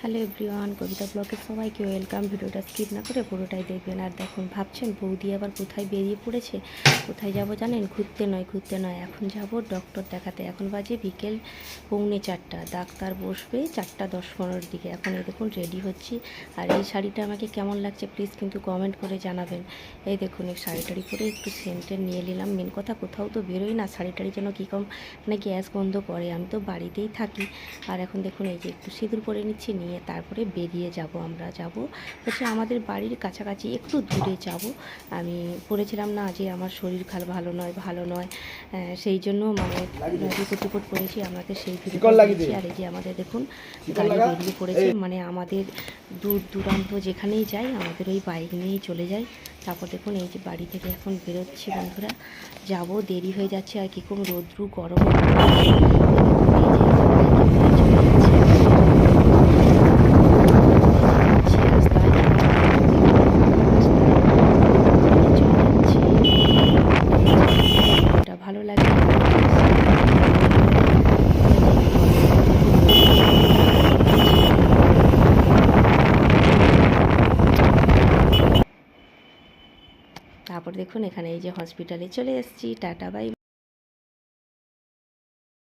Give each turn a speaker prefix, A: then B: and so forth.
A: Hello everyone, কবিতা ব্লগে সবাইকে welcome. ভিডিওটা স্কিপ না করে পুরোটাই দেখবেন। আর দেখুন, ভাবছেন বৌদি আবার কোথায় বেরিয়ে পড়েছে। কোথায় যাব জানেন? ঘুরতে নয়, এখন যাব ডক্টর দেখাতে। এখন বাজে বিকেল 3:45। ডাক্তার বসবে 4:10-15 দিকে। এখন এই দেখুন রেডি হচ্ছি। আর এই শাড়িটা আমাকে কেমন লাগছে প্লিজ কিন্তু কমেন্ট করে জানাবেন। এই দেখুন, এই শাড়িটারি পরে একটু সেন্টের নিয়ে নিলাম। মেন কথা, কোথাও তো বেরোই না, শাড়িটারি যেন কী কম মানে গ্যাস বন্ধ করে। আমি তো বাড়িতেই থাকি। আর এখন দেখুন এই যে একটু সিঁদুর পরে নিচ্ছি, নিয়ে তারপরে বেরিয়ে যাব। আমরা যাব হচ্ছে আমাদের বাড়ির কাছাকাছি, একটু দূরে যাব। আমি বলেছিলাম না যে আমার শরীর ভালো নয়, সেই জন্য মানে রিপোর্ট করেছি আমাকে, সেই ভিডিও দিয়েছি। আর এই যে আমাদের দেখুন গাড়ি বেরিয়ে পড়েছে, মানে আমাদের দূর দূরান্ত যেখানেই যাই আমাদের ওই বাইক নিয়েই চলে যাই। তারপর দেখুন এই যে বাড়ি থেকে এখন বেরোচ্ছি বন্ধুরা, যাব, দেরি হয়ে যাচ্ছে। আর কীরকম রোদ্রু গরম ভালো লাগে। তারপর দেখুন এখানে এই যে হসপিটালে চলে এসেছি। Tata bye.